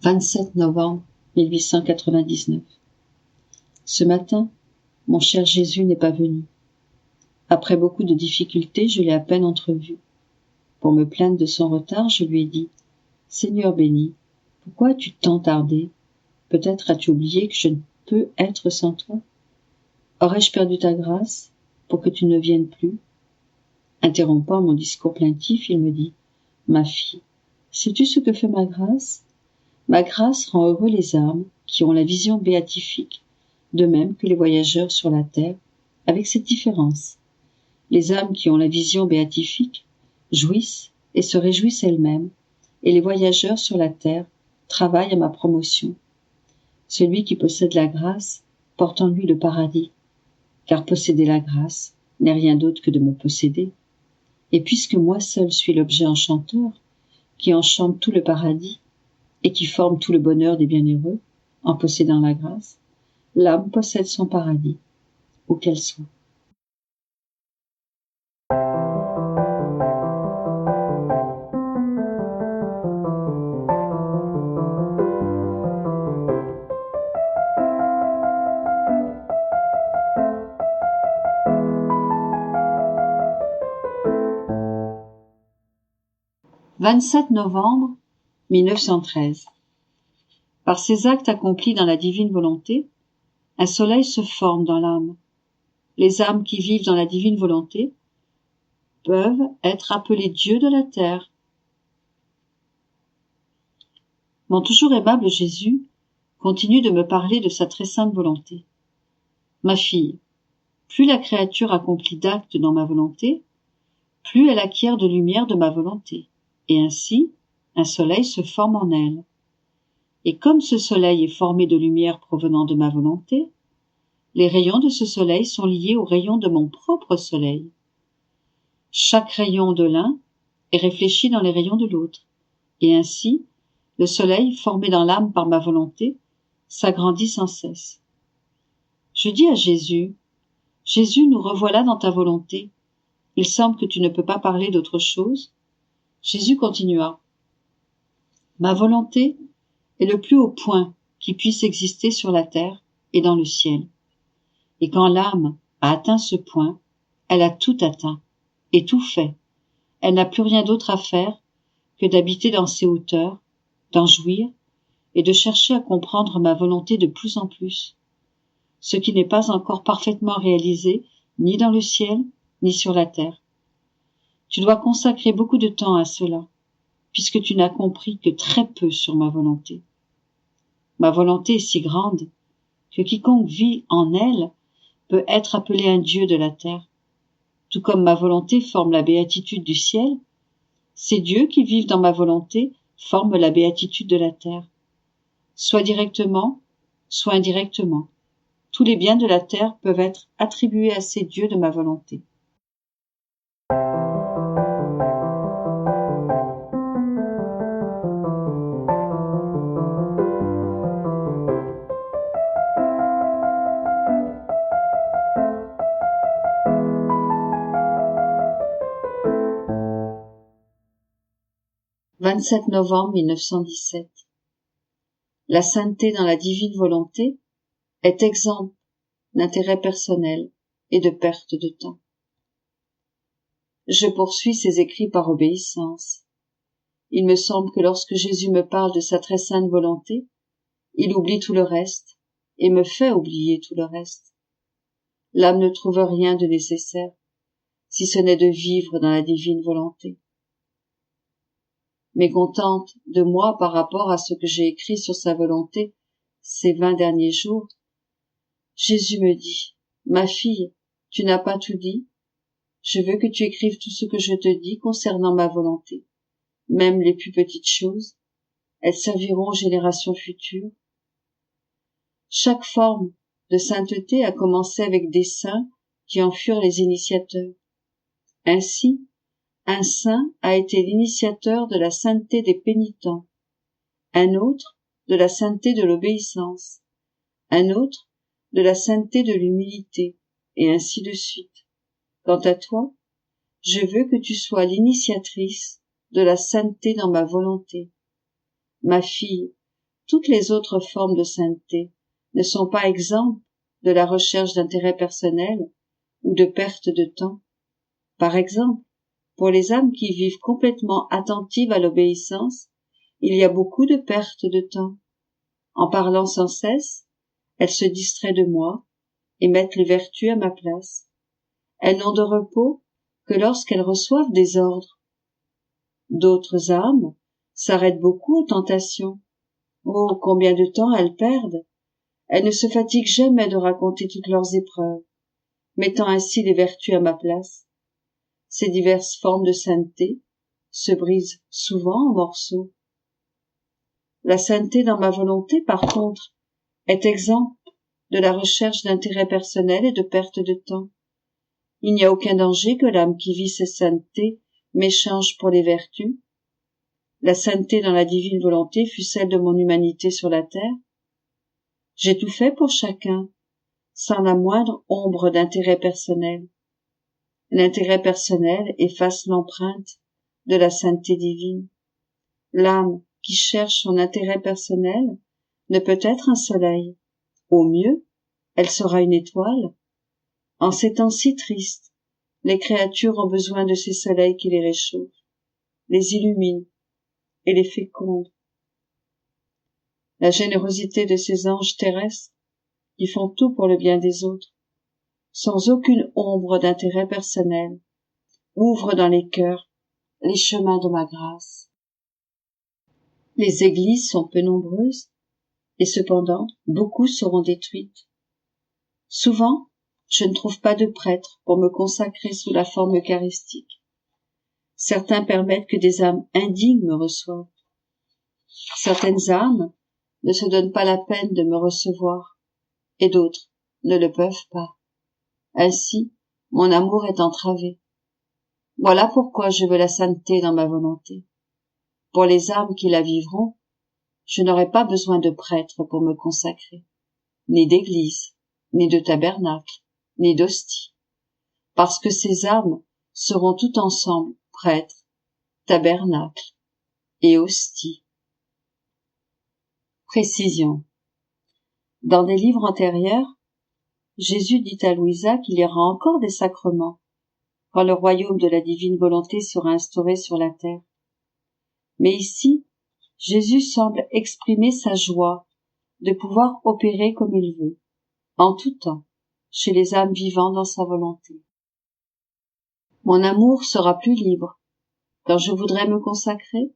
27 novembre 1899. Ce matin, mon cher Jésus n'est pas venu. Après beaucoup de difficultés, je l'ai à peine entrevu. Pour me plaindre de son retard, je lui ai dit « Seigneur béni, pourquoi as-tu tant tardé? Peut-être as-tu oublié que je ne peux être sans toi? Aurais-je perdu ta grâce pour que tu ne viennes plus ?» Interrompant mon discours plaintif, il me dit « Ma fille, sais-tu ce que fait ma grâce? Ma grâce rend heureux les âmes qui ont la vision béatifique, de même que les voyageurs sur la terre, avec cette différence. Les âmes qui ont la vision béatifique jouissent et se réjouissent elles-mêmes, et les voyageurs sur la terre travaillent à ma promotion. Celui qui possède la grâce porte en lui le paradis, car posséder la grâce n'est rien d'autre que de me posséder. Et puisque moi seul suis l'objet enchanteur, qui enchante tout le paradis, et qui forme tout le bonheur des bienheureux, en possédant la grâce, l'âme possède son paradis, où qu'elle soit. « 27 novembre 1913. Par ces actes accomplis dans la divine volonté, un soleil se forme dans l'âme. Les âmes qui vivent dans la divine volonté peuvent être appelées dieux de la terre. Mon toujours aimable Jésus continue de me parler de sa très sainte volonté. Ma fille, plus la créature accomplit d'actes dans ma volonté, plus elle acquiert de lumière de ma volonté, et ainsi un soleil se forme en elle. Et comme ce soleil est formé de lumière provenant de ma volonté, les rayons de ce soleil sont liés aux rayons de mon propre soleil. Chaque rayon de l'un est réfléchi dans les rayons de l'autre, et ainsi le soleil, formé dans l'âme par ma volonté, s'agrandit sans cesse. Je dis à Jésus, « Jésus, nous revoilà dans ta volonté. Il semble que tu ne peux pas parler d'autre chose. » Jésus continua, « Ma volonté est le plus haut point qui puisse exister sur la terre et dans le ciel. Et quand l'âme a atteint ce point, elle a tout atteint et tout fait. Elle n'a plus rien d'autre à faire que d'habiter dans ces hauteurs, d'en jouir et de chercher à comprendre ma volonté de plus en plus, ce qui n'est pas encore parfaitement réalisé ni dans le ciel ni sur la terre. Tu dois consacrer beaucoup de temps à cela, puisque tu n'as compris que très peu sur ma volonté. Ma volonté est si grande que quiconque vit en elle peut être appelé un dieu de la terre. Tout comme ma volonté forme la béatitude du ciel, ces dieux qui vivent dans ma volonté forment la béatitude de la terre. Soit directement, soit indirectement, tous les biens de la terre peuvent être attribués à ces dieux de ma volonté. « 27 novembre 1917. La sainteté dans la divine volonté est exempte d'intérêt personnel et de perte de temps. Je poursuis ces écrits par obéissance. Il me semble que lorsque Jésus me parle de sa très sainte volonté, il oublie tout le reste et me fait oublier tout le reste. L'âme ne trouve rien de nécessaire, si ce n'est de vivre dans la divine volonté. Mécontente de moi par rapport à ce que j'ai écrit sur sa volonté ces 20 derniers jours, Jésus me dit, « Ma fille, tu n'as pas tout dit. Je veux que tu écrives tout ce que je te dis concernant ma volonté, même les plus petites choses. Elles serviront aux générations futures. » Chaque forme de sainteté a commencé avec des saints qui en furent les initiateurs. Ainsi, un saint a été l'initiateur de la sainteté des pénitents, un autre de la sainteté de l'obéissance, un autre de la sainteté de l'humilité, et ainsi de suite. Quant à toi, je veux que tu sois l'initiatrice de la sainteté dans ma volonté. Ma fille, toutes les autres formes de sainteté ne sont pas exemptes de la recherche d'intérêt personnel ou de perte de temps. Par exemple, pour les âmes qui vivent complètement attentives à l'obéissance, il y a beaucoup de perte de temps. En parlant sans cesse, elles se distraient de moi et mettent les vertus à ma place. Elles n'ont de repos que lorsqu'elles reçoivent des ordres. D'autres âmes s'arrêtent beaucoup aux tentations. Oh, combien de temps elles perdent! Elles ne se fatiguent jamais de raconter toutes leurs épreuves, mettant ainsi les vertus à ma place. Ces diverses formes de sainteté se brisent souvent en morceaux. La sainteté dans ma volonté, par contre, est exempte de la recherche d'intérêt personnel et de perte de temps. Il n'y a aucun danger que l'âme qui vit cette sainteté m'échange pour les vertus. La sainteté dans la divine volonté fut celle de mon humanité sur la terre. J'ai tout fait pour chacun, sans la moindre ombre d'intérêt personnel. L'intérêt personnel efface l'empreinte de la sainteté divine. L'âme qui cherche son intérêt personnel ne peut être un soleil. Au mieux, elle sera une étoile. En ces temps si tristes, les créatures ont besoin de ces soleils qui les réchauffent, les illuminent et les fécondent. La générosité de ces anges terrestres, qui font tout pour le bien des autres, sans aucune ombre d'intérêt personnel, ouvre dans les cœurs les chemins de ma grâce. Les églises sont peu nombreuses, et cependant beaucoup seront détruites. Souvent, je ne trouve pas de prêtre pour me consacrer sous la forme eucharistique. Certains permettent que des âmes indignes me reçoivent. Certaines âmes ne se donnent pas la peine de me recevoir, et d'autres ne le peuvent pas. Ainsi, mon amour est entravé. Voilà pourquoi je veux la sainteté dans ma volonté. Pour les âmes qui la vivront, je n'aurai pas besoin de prêtre pour me consacrer, ni d'église, ni de tabernacle, ni d'hostie, parce que ces âmes seront tout ensemble prêtres, tabernacle et hostie. Précision. Dans des livres antérieurs, Jésus dit à Louisa qu'il y aura encore des sacrements quand le royaume de la divine volonté sera instauré sur la terre. Mais ici, Jésus semble exprimer sa joie de pouvoir opérer comme il veut, en tout temps, chez les âmes vivant dans sa volonté. Mon amour sera plus libre. Quand je voudrais me consacrer,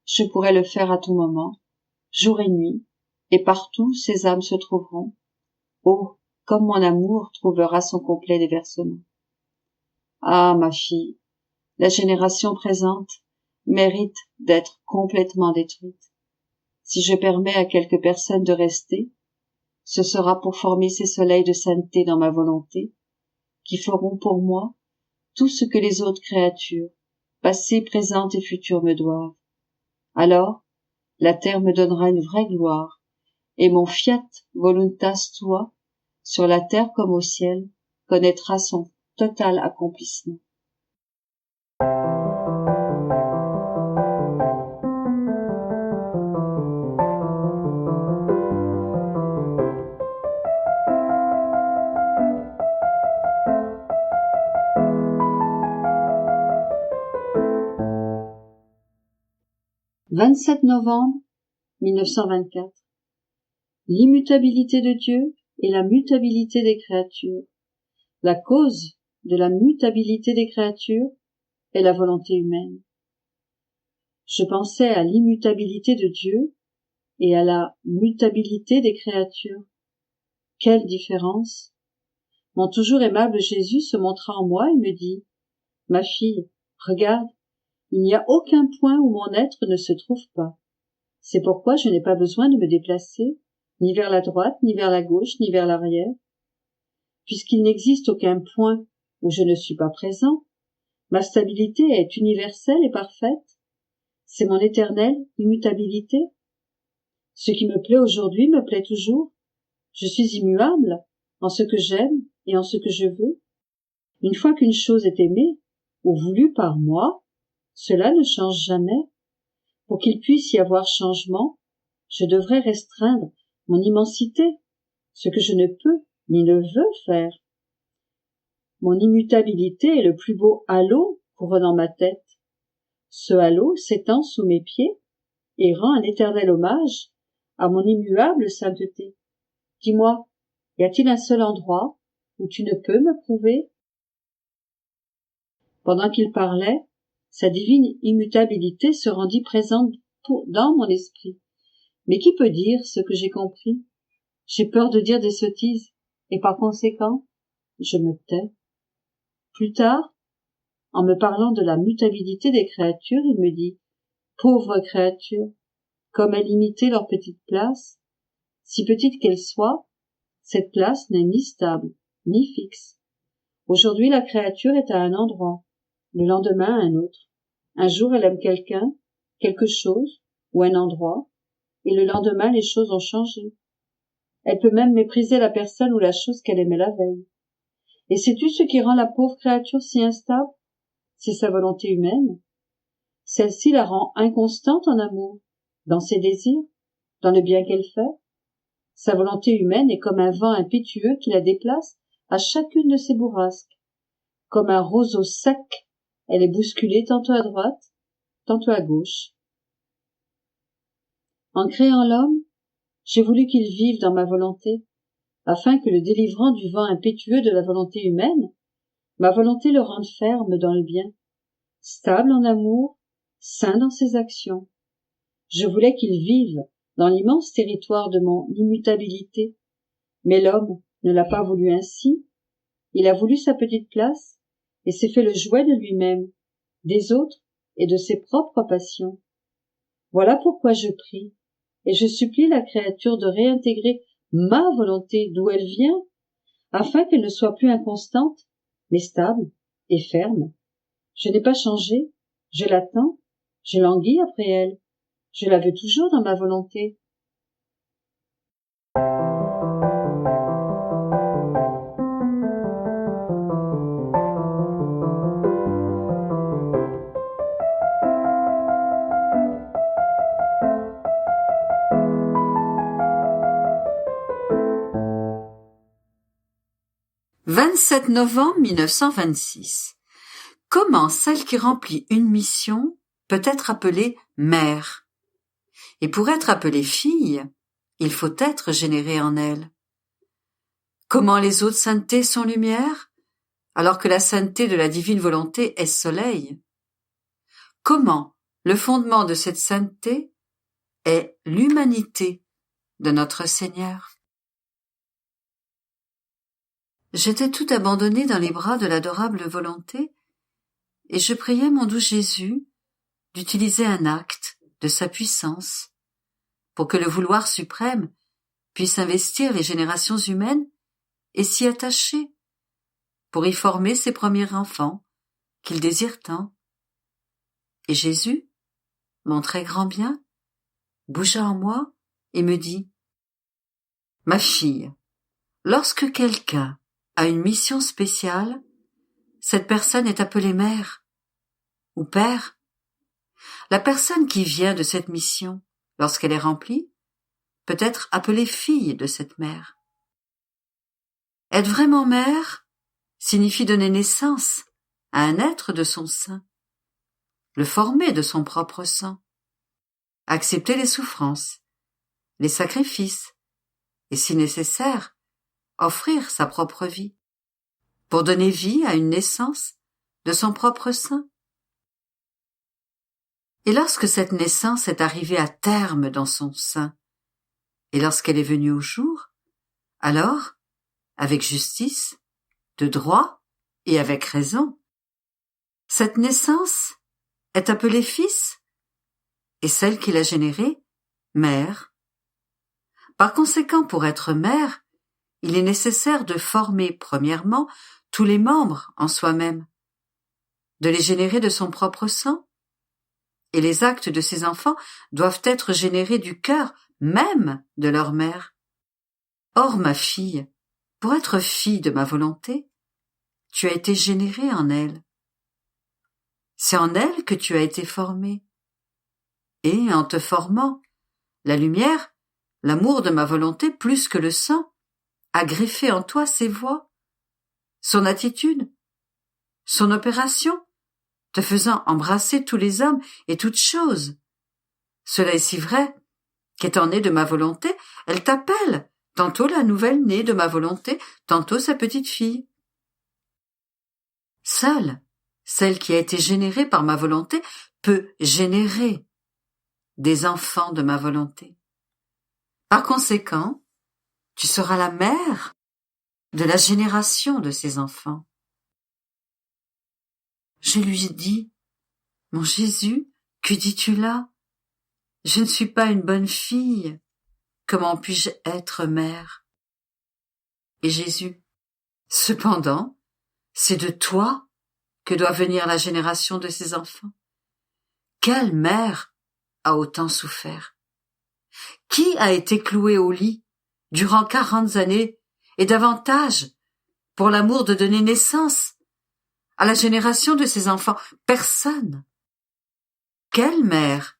je pourrais le faire à tout moment, jour et nuit, et partout ces âmes se trouveront. Oh, comme mon amour trouvera son complet déversement. Ah, ma fille, la génération présente mérite d'être complètement détruite. Si je permets à quelques personnes de rester, ce sera pour former ces soleils de sainteté dans ma volonté, qui feront pour moi tout ce que les autres créatures, passées, présentes et futures, me doivent. Alors, la terre me donnera une vraie gloire, et mon fiat voluntas tua, sur la terre comme au ciel, connaîtra son total accomplissement. « 27 novembre 1924. L'immutabilité de Dieu et la mutabilité des créatures. La cause de la mutabilité des créatures est la volonté humaine. Je pensais à l'immutabilité de Dieu et à la mutabilité des créatures. Quelle différence! Mon toujours aimable Jésus se montra en moi et me dit « Ma fille, regarde, il n'y a aucun point où mon être ne se trouve pas. C'est pourquoi je n'ai pas besoin de me déplacer, ni vers la droite, ni vers la gauche, ni vers l'arrière. Puisqu'il n'existe aucun point où je ne suis pas présent, ma stabilité est universelle et parfaite. C'est mon éternelle immutabilité. Ce qui me plaît aujourd'hui me plaît toujours. Je suis immuable en ce que j'aime et en ce que je veux. Une fois qu'une chose est aimée ou voulue par moi, cela ne change jamais. Pour qu'il puisse y avoir changement, je devrais restreindre mon immensité, ce que je ne peux ni ne veux faire. Mon immutabilité est le plus beau halo couronnant ma tête. Ce halo s'étend sous mes pieds et rend un éternel hommage à mon immuable sainteté. Dis-moi, y a-t-il un seul endroit où tu ne peux me prouver? Pendant qu'il parlait, sa divine immutabilité se rendit présente dans mon esprit. Mais qui peut dire ce que j'ai compris? J'ai peur de dire des sottises, et par conséquent, je me tais. Plus tard, en me parlant de la mutabilité des créatures, il me dit « Pauvres créatures, comme elles imitaient leur petite place, si petite qu'elle soit, cette place n'est ni stable, ni fixe. Aujourd'hui, la créature est à un endroit, le lendemain à un autre. Un jour, elle aime quelqu'un, quelque chose, ou un endroit, et le lendemain, les choses ont changé. Elle peut même mépriser la personne ou la chose qu'elle aimait la veille. Et sais-tu ce qui rend la pauvre créature si instable? C'est sa volonté humaine. Celle-ci la rend inconstante en amour, dans ses désirs, dans le bien qu'elle fait. Sa volonté humaine est comme un vent impétueux qui la déplace à chacune de ses bourrasques. Comme un roseau sec, elle est bousculée tantôt à droite, tantôt à gauche. En créant l'homme, j'ai voulu qu'il vive dans ma volonté, afin que le délivrant du vent impétueux de la volonté humaine, ma volonté le rende ferme dans le bien, stable en amour, sain dans ses actions. Je voulais qu'il vive dans l'immense territoire de mon immutabilité, mais l'homme ne l'a pas voulu ainsi. Il a voulu sa petite place et s'est fait le jouet de lui-même, des autres et de ses propres passions. Voilà pourquoi je prie et je supplie la créature de réintégrer ma volonté d'où elle vient, afin qu'elle ne soit plus inconstante, mais stable et ferme. Je n'ai pas changé, je l'attends, je languis après elle, je la veux toujours dans ma volonté. « 27 novembre 1926. Comment celle qui remplit une mission peut être appelée mère? Et pour être appelée fille, il faut être généré en elle. Comment les autres saintetés sont lumière, alors que la sainteté de la divine volonté est soleil? Comment le fondement de cette sainteté est l'humanité de notre Seigneur? J'étais tout abandonnée dans les bras de l'adorable volonté, et je priais mon doux Jésus d'utiliser un acte de sa puissance pour que le vouloir suprême puisse investir les générations humaines et s'y attacher, pour y former ses premiers enfants qu'il désire tant. Et Jésus, mon très grand bien, bougea en moi et me dit « Ma fille, lorsque quelqu'un a une mission spéciale, cette personne est appelée mère ou père. La personne qui vient de cette mission, lorsqu'elle est remplie, peut être appelée fille de cette mère. Être vraiment mère signifie donner naissance à un être de son sein, le former de son propre sang, accepter les souffrances, les sacrifices, et si nécessaire, offrir sa propre vie, pour donner vie à une naissance de son propre sein. Et lorsque cette naissance est arrivée à terme dans son sein, et lorsqu'elle est venue au jour, alors, avec justice, de droit et avec raison, cette naissance est appelée fils, et celle qui l'a générée, mère. Par conséquent, pour être mère, il est nécessaire de former, premièrement, tous les membres en soi-même, de les générer de son propre sang, et les actes de ces enfants doivent être générés du cœur même de leur mère. Or, ma fille, pour être fille de ma volonté, tu as été générée en elle. C'est en elle que tu as été formée. Et en te formant, La lumière, l'amour de ma volonté plus que le sang, a greffé en toi ses voix, son attitude, son opération, te faisant embrasser tous les hommes et toutes choses. Cela est si vrai qu'étant née de ma volonté, elle t'appelle, tantôt la nouvelle née de ma volonté, tantôt sa petite fille. Seule, celle qui a été générée par ma volonté peut générer des enfants de ma volonté. Par conséquent, tu seras la mère de la génération de ces enfants. Je lui dis, mon Jésus, que dis-tu là? Je ne suis pas une bonne fille. Comment puis-je être mère? Et Jésus, cependant, c'est de toi que doit venir la génération de ces enfants. Quelle mère a autant souffert? Qui a été cloué au lit durant 40 années et davantage pour l'amour de donner naissance à la génération de ses enfants? Personne. Quelle mère,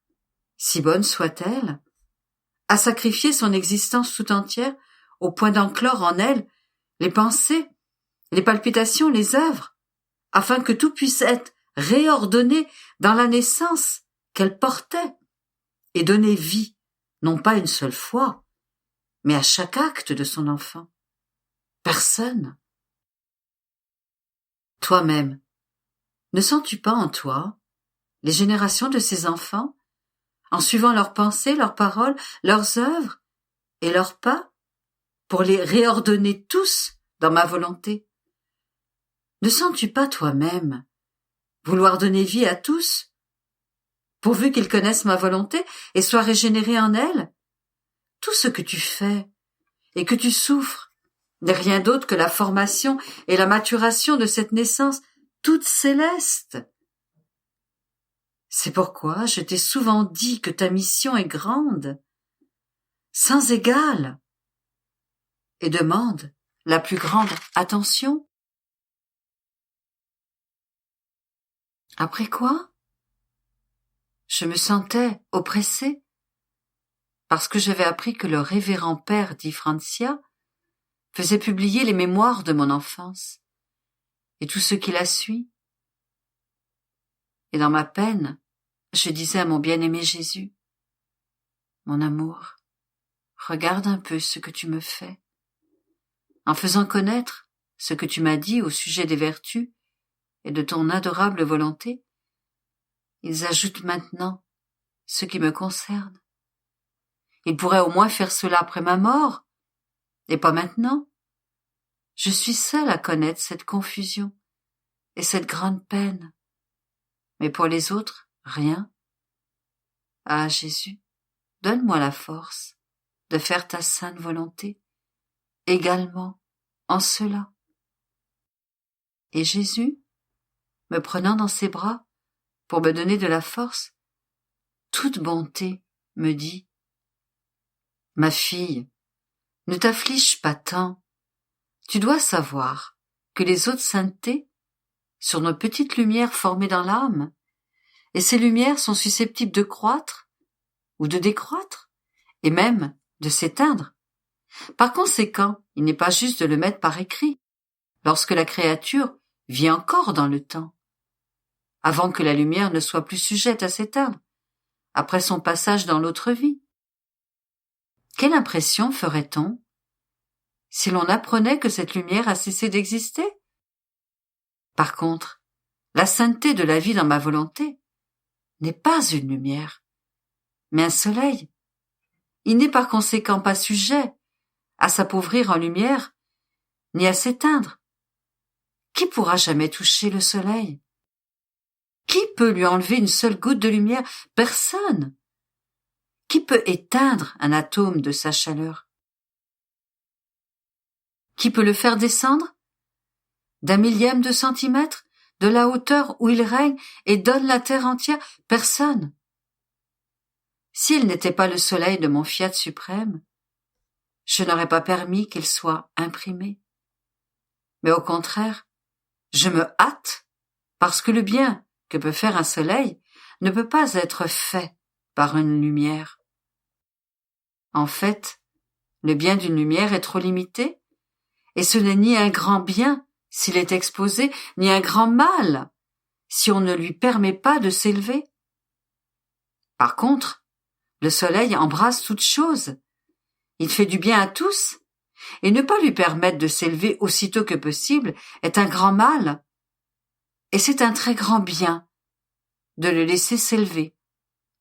si bonne soit-elle, a sacrifié son existence tout entière au point d'enclore en elle les pensées, les palpitations, les œuvres, afin que tout puisse être réordonné dans la naissance qu'elle portait et donner vie, non pas une seule fois, mais à chaque acte de son enfant. Personne. Toi-même, ne sens-tu pas en toi les générations de ces enfants, en suivant leurs pensées, leurs paroles, leurs œuvres et leurs pas, pour les réordonner tous dans ma volonté? Ne sens-tu pas toi-même vouloir donner vie à tous, pourvu qu'ils connaissent ma volonté et soient régénérés en elle? Tout ce que tu fais et que tu souffres n'est rien d'autre que la formation et la maturation de cette naissance toute céleste. C'est pourquoi je t'ai souvent dit que ta mission est grande, sans égale, et demande la plus grande attention. Après quoi, je me sentais oppressée, parce que j'avais appris que le révérend père Di Francia faisait publier les mémoires de mon enfance, et tout ce qui la suit. Et dans ma peine, je disais à mon bien-aimé Jésus, mon amour, regarde un peu ce que tu me fais. En faisant connaître ce que tu m'as dit au sujet des vertus et de ton adorable volonté, ils ajoutent maintenant ce qui me concerne. Ils pourraient au moins faire cela après ma mort, et pas maintenant. Je suis seule à connaître cette confusion et cette grande peine. Mais pour les autres, rien. Ah, Jésus, donne-moi la force de faire ta sainte volonté, également en cela. Et Jésus, me prenant dans ses bras pour me donner de la force, toute bonté, me dit, ma fille, ne t'afflige pas tant. Tu dois savoir que les autres saintetés sont nos petites lumières formées dans l'âme, et ces lumières sont susceptibles de croître ou de décroître, et même de s'éteindre. Par conséquent, il n'est pas juste de le mettre par écrit, lorsque la créature vit encore dans le temps, avant que la lumière ne soit plus sujette à s'éteindre, après son passage dans l'autre vie. Quelle impression ferait-on si l'on apprenait que cette lumière a cessé d'exister? Par contre, la sainteté de la vie dans ma volonté n'est pas une lumière, mais un soleil. Il n'est par conséquent pas sujet à s'appauvrir en lumière, ni à s'éteindre. Qui pourra jamais toucher le soleil? Qui peut lui enlever une seule goutte de lumière? Personne. Qui peut éteindre un atome de sa chaleur? Qui peut le faire descendre d'un millième de centimètre de la hauteur où il règne et donne la terre entière? Personne. S'il n'était pas le soleil de mon fiat suprême, je n'aurais pas permis qu'il soit imprimé. Mais au contraire, je me hâte, parce que le bien que peut faire un soleil ne peut pas être fait par une lumière. En fait, le bien d'une lumière est trop limité, et ce n'est ni un grand bien s'il est exposé, ni un grand mal si on ne lui permet pas de s'élever. Par contre, le soleil embrasse toute chose. Il fait du bien à tous, et ne pas lui permettre de s'élever aussitôt que possible est un grand mal, et c'est un très grand bien de le laisser s'élever,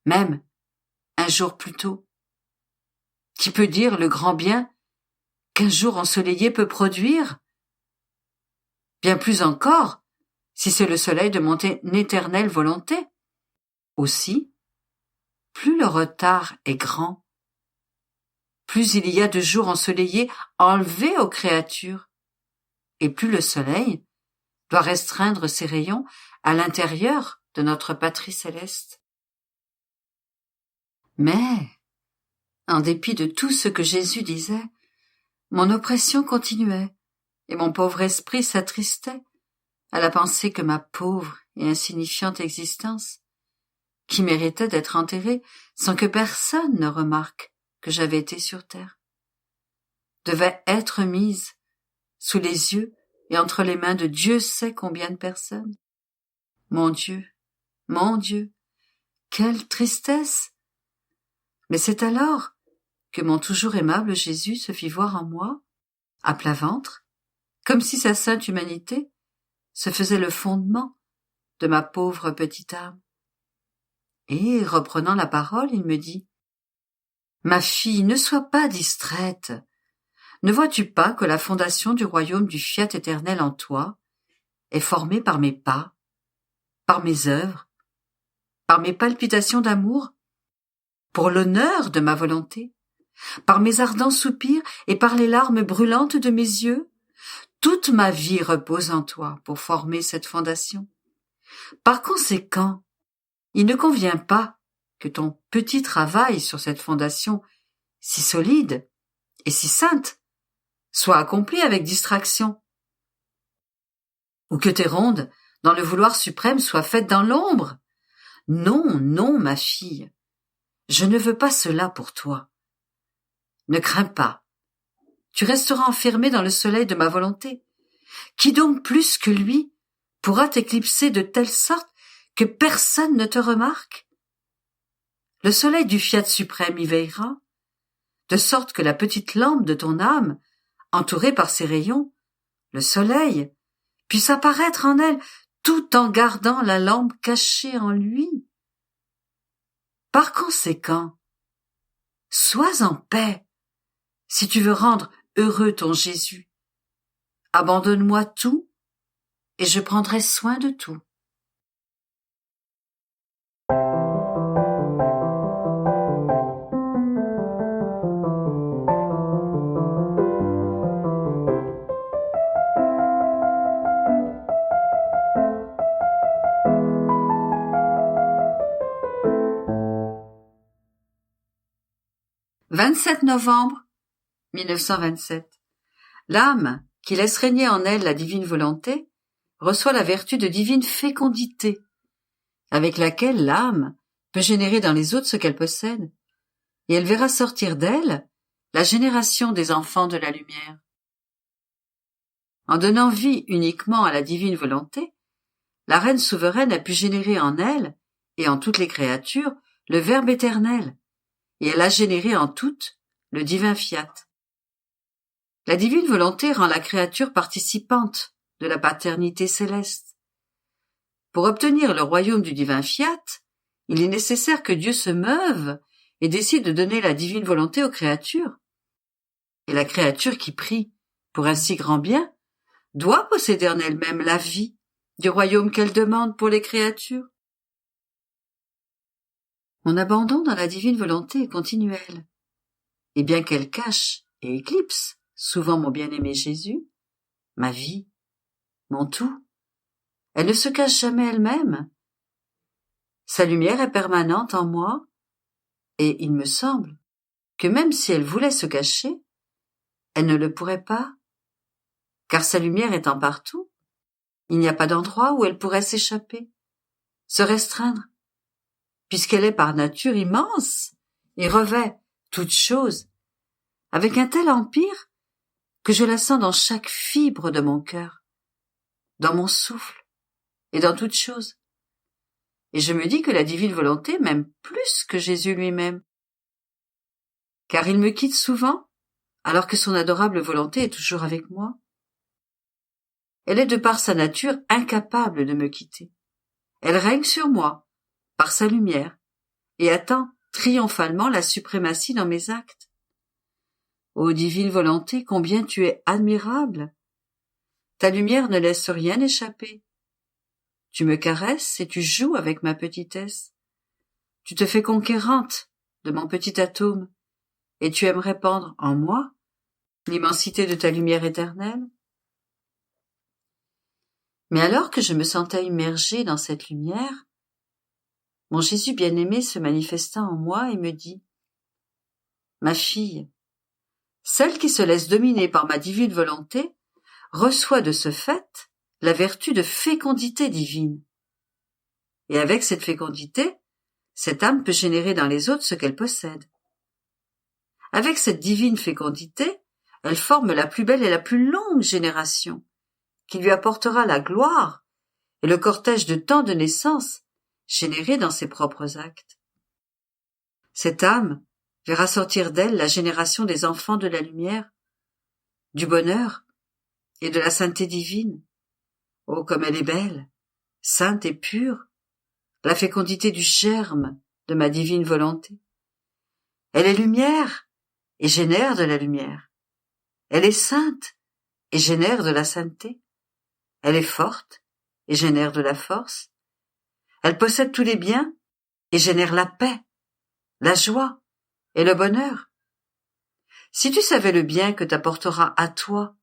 même un jour plus tôt. Qui peut dire le grand bien qu'un jour ensoleillé peut produire? Bien plus encore, si c'est le soleil de mon éternelle volonté. Aussi, plus le retard est grand, plus il y a de jours ensoleillés enlevés aux créatures, et plus le soleil doit restreindre ses rayons à l'intérieur de notre patrie céleste. Mais, en dépit de tout ce que Jésus disait, mon oppression continuait, et mon pauvre esprit s'attristait à la pensée que ma pauvre et insignifiante existence, qui méritait d'être enterrée sans que personne ne remarque que j'avais été sur terre, devait être mise sous les yeux et entre les mains de Dieu sait combien de personnes. Mon Dieu, quelle tristesse! Mais c'est alors que mon toujours aimable Jésus se fit voir en moi, à plat ventre, comme si sa sainte humanité se faisait le fondement de ma pauvre petite âme. Et, reprenant la parole, il me dit: « Ma fille, ne sois pas distraite. Ne vois-tu pas que la fondation du royaume du fiat éternel en toi est formée par mes pas, par mes œuvres, par mes palpitations d'amour, pour l'honneur de ma volonté, par mes ardents soupirs et par les larmes brûlantes de mes yeux? Toute ma vie repose en toi pour former cette fondation. Par conséquent, il ne convient pas que ton petit travail sur cette fondation si solide et si sainte soit accompli avec distraction, ou que tes rondes dans le vouloir suprême soient faites dans l'ombre. Non, non, ma fille, je ne veux pas cela pour toi. Ne crains pas, tu resteras enfermée dans le soleil de ma volonté. Qui donc plus que lui pourra t'éclipser de telle sorte que personne ne te remarque? Le soleil du fiat suprême y veillera, de sorte que la petite lampe de ton âme, entourée par ses rayons, le soleil, puisse apparaître en elle tout en gardant la lampe cachée en lui. Par conséquent, sois en paix si tu veux rendre heureux ton Jésus. Abandonne-moi tout et je prendrai soin de tout. « 27 novembre 1927. L'âme, qui laisse régner en elle la divine volonté, reçoit la vertu de divine fécondité, avec laquelle l'âme peut générer dans les autres ce qu'elle possède, et elle verra sortir d'elle la génération des enfants de la lumière. En donnant vie uniquement à la divine volonté, la reine souveraine a pu générer en elle et en toutes les créatures le Verbe éternel, et elle a généré en toutes le divin fiat. La divine volonté rend la créature participante de la paternité céleste. Pour obtenir le royaume du divin fiat, il est nécessaire que Dieu se meuve et décide de donner la divine volonté aux créatures. Et la créature qui prie pour un si grand bien doit posséder en elle-même la vie du royaume qu'elle demande pour les créatures. Mon abandon dans la divine volonté est continuel, et bien qu'elle cache et éclipse souvent mon bien-aimé Jésus, ma vie, mon tout, elle ne se cache jamais elle-même. Sa lumière est permanente en moi, et il me semble que même si elle voulait se cacher, elle ne le pourrait pas, car sa lumière étant partout, il n'y a pas d'endroit où elle pourrait s'échapper, se restreindre, puisqu'elle est par nature immense et revêt toute chose, avec un tel empire que je la sens dans chaque fibre de mon cœur, dans mon souffle et dans toute chose. Et je me dis que la divine volonté m'aime plus que Jésus lui-même, car il me quitte souvent, alors que son adorable volonté est toujours avec moi. Elle est de par sa nature incapable de me quitter. Elle règne sur moi, par sa lumière, et attend triomphalement la suprématie dans mes actes. Ô divine volonté, combien tu es admirable! Ta lumière ne laisse rien échapper. Tu me caresses et tu joues avec ma petitesse. Tu te fais conquérante de mon petit atome, et tu aimes répandre en moi l'immensité de ta lumière éternelle. Mais alors que je me sentais immergée dans cette lumière, mon Jésus bien-aimé se manifesta en moi et me dit: Ma fille, celle qui se laisse dominer par ma divine volonté reçoit de ce fait la vertu de fécondité divine. Et avec cette fécondité, cette âme peut générer dans les autres ce qu'elle possède. Avec cette divine fécondité, elle forme la plus belle et la plus longue génération, qui lui apportera la gloire et le cortège de tant de naissances générées dans ses propres actes. Cette âme verra sortir d'elle la génération des enfants de la lumière, du bonheur et de la sainteté divine. Oh, comme elle est belle, sainte et pure, la fécondité du germe de ma divine volonté. Elle est lumière et génère de la lumière. Elle est sainte et génère de la sainteté. Elle est forte et génère de la force. Elle possède tous les biens et génère la paix, la joie et le bonheur. Si tu savais le bien que t'apportera à toi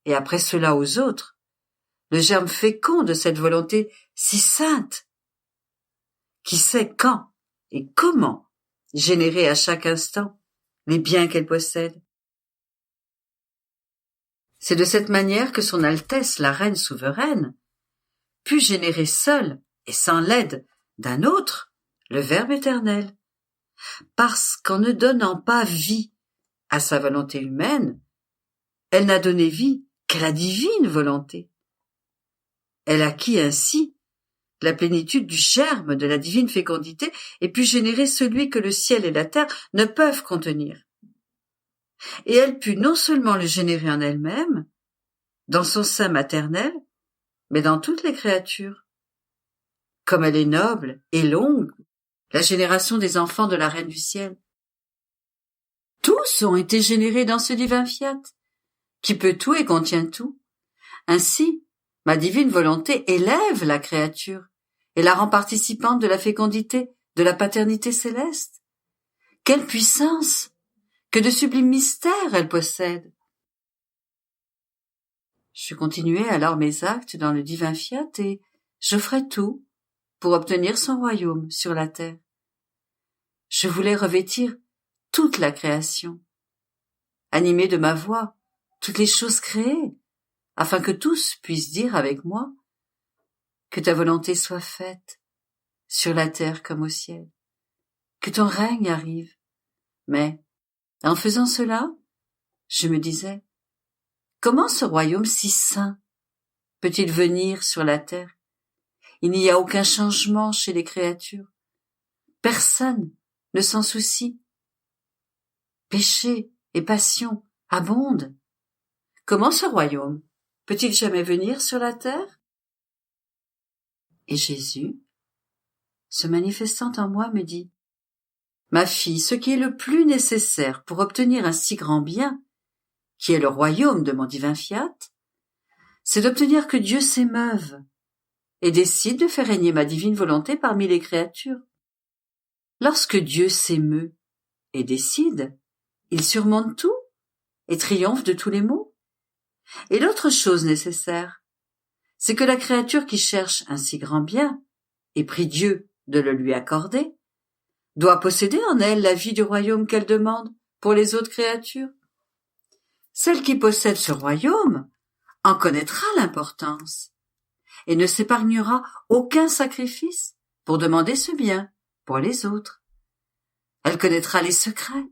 et après cela aux autres, le germe fécond de cette volonté si sainte, qui sait quand et comment générer à chaque instant les biens qu'elle possède. C'est de cette manière que son Altesse, la Reine souveraine, put générer seule et sans l'aide d'un autre le Verbe éternel, parce qu'en ne donnant pas vie à sa volonté humaine, elle n'a donné vie qu'à la divine volonté. Elle acquit ainsi la plénitude du germe de la divine fécondité et put générer celui que le ciel et la terre ne peuvent contenir. Et elle put non seulement le générer en elle-même, dans son sein maternel, mais dans toutes les créatures. Comme elle est noble et longue, la génération des enfants de la Reine du ciel. Tous ont été générés dans ce divin fiat, qui peut tout et contient tout. Ainsi, ma divine volonté élève la créature et la rend participante de la fécondité de la paternité céleste. Quelle puissance! Que de sublimes mystères elle possède! Je continuais alors mes actes dans le divin fiat et j'offrais tout pour obtenir son royaume sur la terre. Je voulais revêtir toute la création, animer de ma voix toutes les choses créées, afin que tous puissent dire avec moi que ta volonté soit faite, sur la terre comme au ciel, que ton règne arrive. Mais, en faisant cela, je me disais, comment ce royaume si saint peut-il venir sur la terre? Il n'y a aucun changement chez les créatures. Personne ne s'en soucie. Péché et passion abondent. Comment ce royaume peut-il jamais venir sur la terre? Et Jésus, se manifestant en moi, me dit: Ma fille, ce qui est le plus nécessaire pour obtenir un si grand bien, qui est le royaume de mon divin fiat, c'est d'obtenir que Dieu s'émeuve et décide de faire régner ma divine volonté parmi les créatures. Lorsque Dieu s'émeut et décide, il surmonte tout et triomphe de tous les maux. Et l'autre chose nécessaire, c'est que la créature qui cherche un si grand bien et prie Dieu de le lui accorder, doit posséder en elle la vie du royaume qu'elle demande pour les autres créatures. Celle qui possède ce royaume en connaîtra l'importance et ne s'épargnera aucun sacrifice pour demander ce bien pour les autres. Elle connaîtra les secrets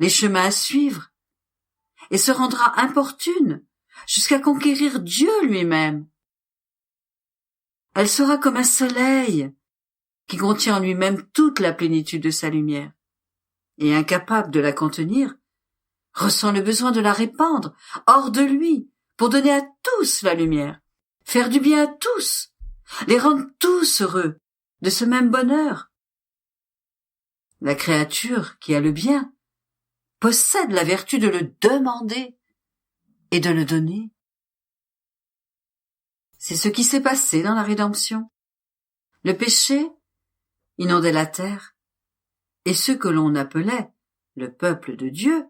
les chemins à suivre, et se rendra importune jusqu'à conquérir Dieu lui-même. Elle sera comme un soleil qui contient en lui-même toute la plénitude de sa lumière, et incapable de la contenir, ressent le besoin de la répandre hors de lui pour donner à tous la lumière, faire du bien à tous, les rendre tous heureux de ce même bonheur. La créature qui a le bien possède la vertu de le demander et de le donner. C'est ce qui s'est passé dans la rédemption. Le péché inondait la terre, et ceux que l'on appelait le peuple de Dieu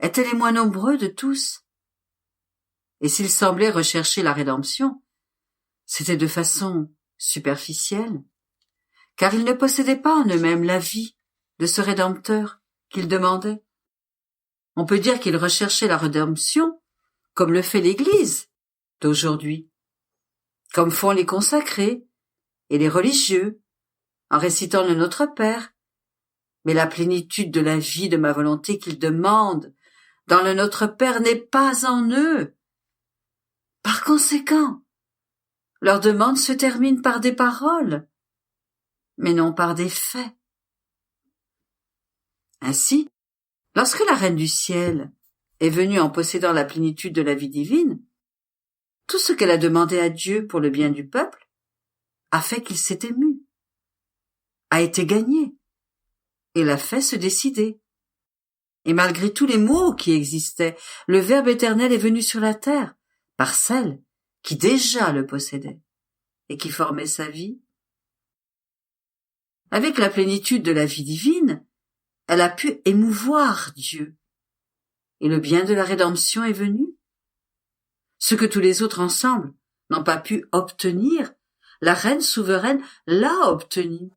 étaient les moins nombreux de tous. Et s'ils semblaient rechercher la rédemption, c'était de façon superficielle, car ils ne possédaient pas en eux-mêmes la vie de ce Rédempteur qu'ils demandaient. On peut dire qu'ils recherchaient la rédemption comme le fait l'Église d'aujourd'hui, comme font les consacrés et les religieux, en récitant le Notre Père. Mais la plénitude de la vie de ma volonté qu'ils demandent dans le Notre Père n'est pas en eux. Par conséquent, leur demande se termine par des paroles, mais non par des faits. Ainsi, lorsque la Reine du Ciel est venue en possédant la plénitude de la vie divine, tout ce qu'elle a demandé à Dieu pour le bien du peuple a fait qu'il s'est ému, a été gagné, et l'a fait se décider. Et malgré tous les maux qui existaient, le Verbe éternel est venu sur la terre par celle qui déjà le possédait et qui formait sa vie. Avec la plénitude de la vie divine, elle a pu émouvoir Dieu, et le bien de la rédemption est venu. Ce que tous les autres ensemble n'ont pas pu obtenir, la Reine souveraine l'a obtenu.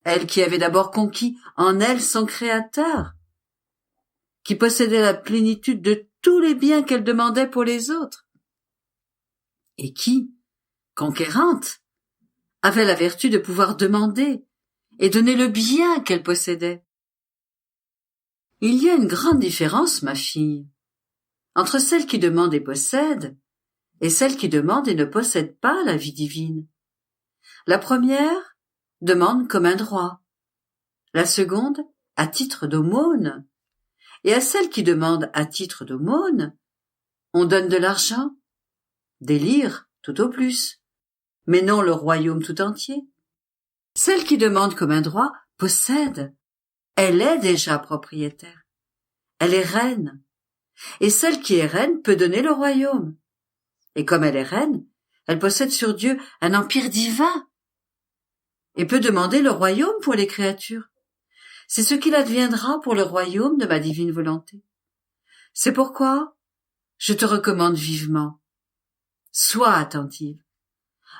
Elle qui avait d'abord conquis en elle son Créateur, qui possédait la plénitude de tous les biens qu'elle demandait pour les autres, et qui, conquérante, avait la vertu de pouvoir demander et donner le bien qu'elle possédait. Il y a une grande différence, ma fille, entre celle qui demande et possède, et celle qui demande et ne possède pas la vie divine. La première demande comme un droit, la seconde à titre d'aumône, et à celle qui demande à titre d'aumône, on donne de l'argent, des lyres tout au plus, mais non le royaume tout entier. Celle qui demande comme un droit possède, elle est déjà propriétaire, elle est reine, et celle qui est reine peut donner le royaume. Et comme elle est reine, elle possède sur Dieu un empire divin, et peut demander le royaume pour les créatures. C'est ce qu'il adviendra pour le royaume de ma divine volonté. C'est pourquoi je te recommande vivement, sois attentive,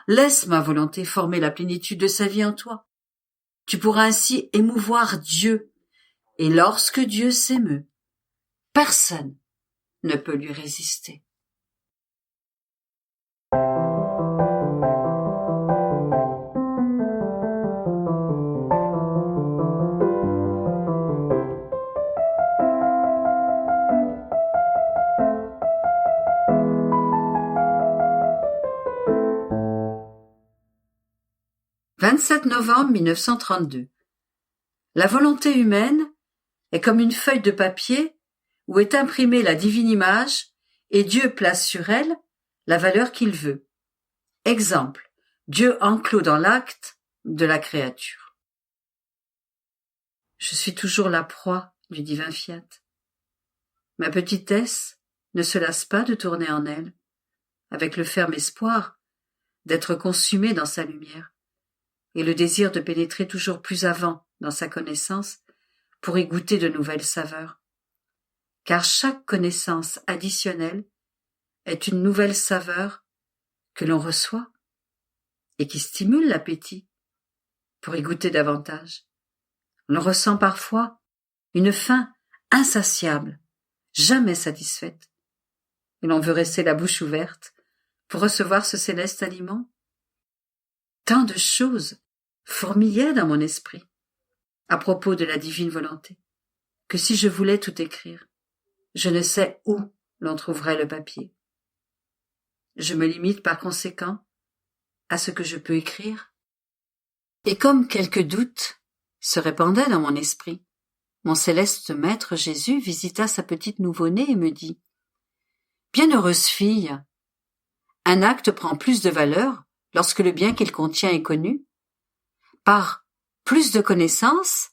laisse ma volonté former la plénitude de sa vie en toi. Tu pourras ainsi émouvoir Dieu, et lorsque Dieu s'émeut, personne ne peut lui résister. « 27 novembre 1932. La volonté humaine est comme une feuille de papier où est imprimée la divine image et Dieu place sur elle la valeur qu'il veut. Exemple, Dieu enclos dans l'acte de la créature. Je suis toujours la proie du divin fiat. Ma petitesse ne se lasse pas de tourner en elle, avec le ferme espoir d'être consumée dans sa lumière, et le désir de pénétrer toujours plus avant dans sa connaissance pour y goûter de nouvelles saveurs. Car chaque connaissance additionnelle est une nouvelle saveur que l'on reçoit et qui stimule l'appétit pour y goûter davantage. L'on ressent parfois une faim insatiable, jamais satisfaite, et l'on veut rester la bouche ouverte pour recevoir ce céleste aliment. Tant de choses fourmillaient dans mon esprit à propos de la divine volonté. que si je voulais tout écrire, je ne sais où l'on trouverait le papier. Je me limite par conséquent à ce que je peux écrire. Et comme quelques doutes se répandaient dans mon esprit, mon céleste maître Jésus visita sa petite nouveau-née et me dit « Bienheureuse fille, un acte prend plus de valeur lorsque le bien qu'il contient est connu. Par plus de connaissances,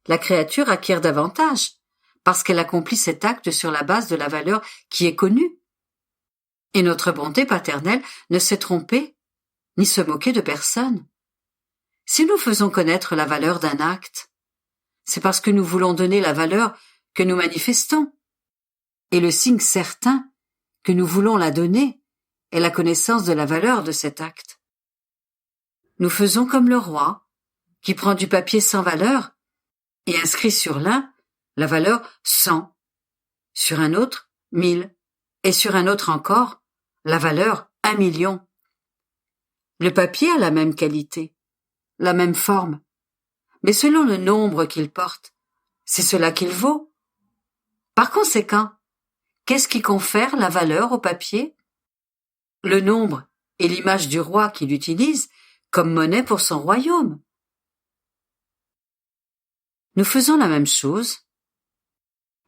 la créature acquiert davantage, parce qu'elle accomplit cet acte sur la base de la valeur qui est connue. Et notre bonté paternelle ne s'est trompée, ni se moquer de personne. Si nous faisons connaître la valeur d'un acte, c'est parce que nous voulons donner la valeur que nous manifestons. Et le signe certain que nous voulons la donner est la connaissance de la valeur de cet acte. Nous faisons comme le roi, qui prend du papier sans valeur et inscrit sur l'un la valeur 100, sur un autre 1000 et sur un autre encore la valeur 1 million. Le papier a la même qualité, la même forme, mais selon le nombre qu'il porte, c'est cela qu'il vaut. Par conséquent, qu'est-ce qui confère la valeur au papier? Le nombre et l'image du roi qui l'utilise comme monnaie pour son royaume. Nous faisons la même chose.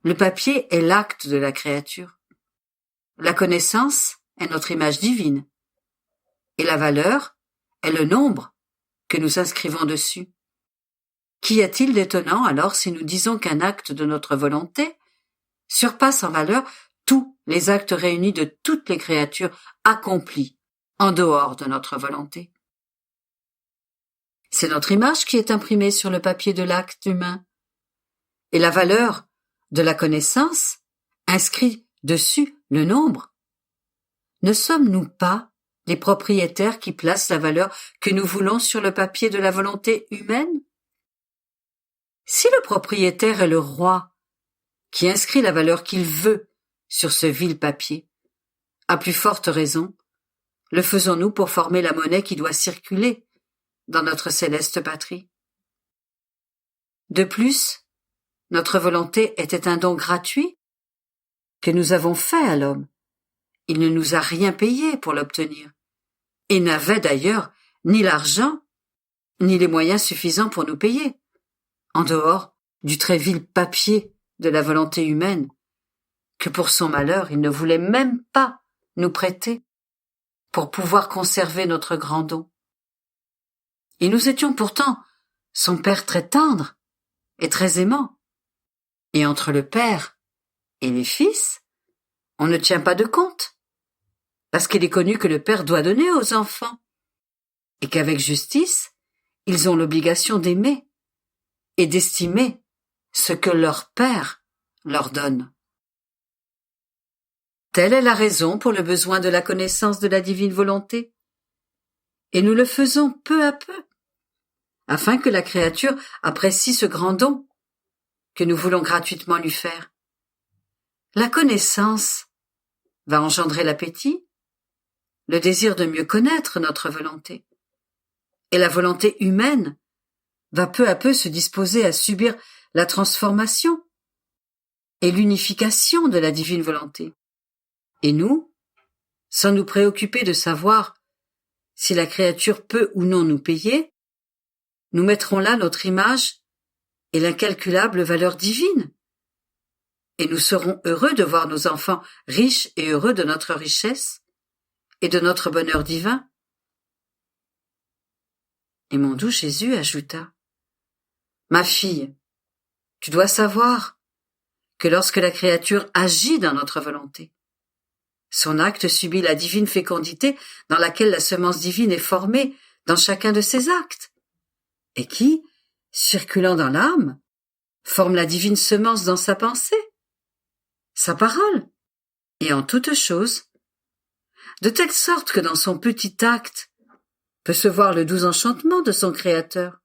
Le papier est l'acte de la créature. La connaissance est notre image divine. Et la valeur est le nombre que nous inscrivons dessus. Qu'y a-t-il d'étonnant alors si nous disons qu'un acte de notre volonté surpasse en valeur tous les actes réunis de toutes les créatures accomplies en dehors de notre volonté? C'est notre image qui est imprimée sur le papier de l'acte humain. Et la valeur de la connaissance inscrit dessus le nombre. Ne sommes-nous pas les propriétaires qui placent la valeur que nous voulons sur le papier de la volonté humaine? Si le propriétaire est le roi, qui inscrit la valeur qu'il veut sur ce vil papier, à plus forte raison, le faisons-nous pour former la monnaie qui doit circuler dans notre céleste patrie. De plus, notre volonté était un don gratuit que nous avons fait à l'homme. Il ne nous a rien payé pour l'obtenir, et n'avait d'ailleurs ni l'argent, ni les moyens suffisants pour nous payer, en dehors du très vil papier de la volonté humaine, que pour son malheur il ne voulait même pas nous prêter pour pouvoir conserver notre grand don. Et nous étions pourtant son père très tendre et très aimant. Et entre le père et les fils, on ne tient pas de compte, parce qu'il est connu que le père doit donner aux enfants, et qu'avec justice, ils ont l'obligation d'aimer et d'estimer ce que leur père leur donne. Telle est la raison pour le besoin de la connaissance de la divine volonté, et nous le faisons peu à peu, afin que la créature apprécie ce grand don que nous voulons gratuitement lui faire. La connaissance va engendrer l'appétit, le désir de mieux connaître notre volonté, et la volonté humaine va peu à peu se disposer à subir la transformation et l'unification de la divine volonté. Et nous, sans nous préoccuper de savoir si la créature peut ou non nous payer, nous mettrons là notre image et l'incalculable valeur divine. Et nous serons heureux de voir nos enfants riches et heureux de notre richesse et de notre bonheur divin. Et mon doux Jésus ajouta, « Ma fille, tu dois savoir que lorsque la créature agit dans notre volonté, son acte subit la divine fécondité dans laquelle la semence divine est formée dans chacun de ses actes, et qui, circulant dans l'âme, forme la divine semence dans sa pensée, sa parole, et en toute chose, de telle sorte que dans son petit acte peut se voir le doux enchantement de son Créateur,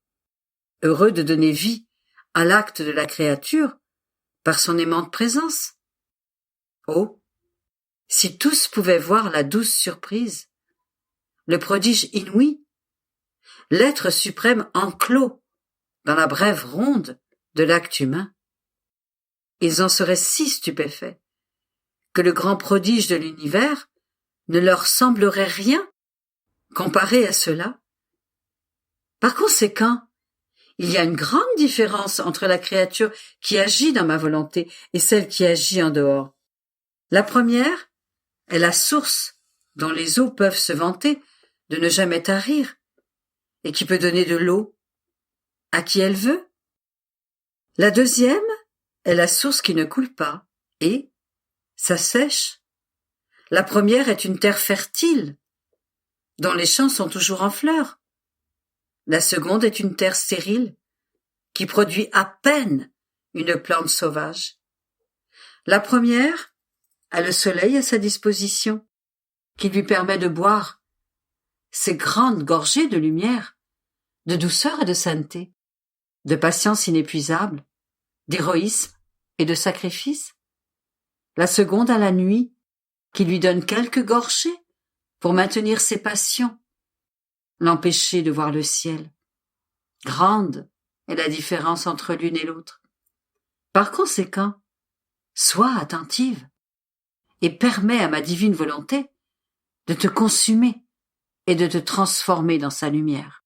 heureux de donner vie à l'acte de la créature par son aimante présence. Oh, si tous pouvaient voir la douce surprise, le prodige inouï, l'être suprême enclos dans la brève ronde de l'acte humain. ils en seraient si stupéfaits que le grand prodige de l'univers ne leur semblerait rien comparé à cela. Par conséquent, il y a une grande différence entre la créature qui agit dans ma volonté et celle qui agit en dehors. La première est la source dont les eaux peuvent se vanter de ne jamais tarir et qui peut donner de l'eau à qui elle veut. La deuxième est la source qui ne coule pas et s'assèche. La première est une terre fertile dont les champs sont toujours en fleurs. La seconde est une terre stérile qui produit à peine une plante sauvage. La première a le soleil à sa disposition qui lui permet de boire ces grandes gorgées de lumière, de douceur et de sainteté, de patience inépuisable, d'héroïsme et de sacrifice. La seconde a la nuit qui lui donne quelques gorgées pour maintenir ses passions, l'empêcher de voir le ciel. Grande est la différence entre l'une et l'autre. Par conséquent, sois attentive et permets à ma divine volonté de te consumer et de te transformer dans sa lumière.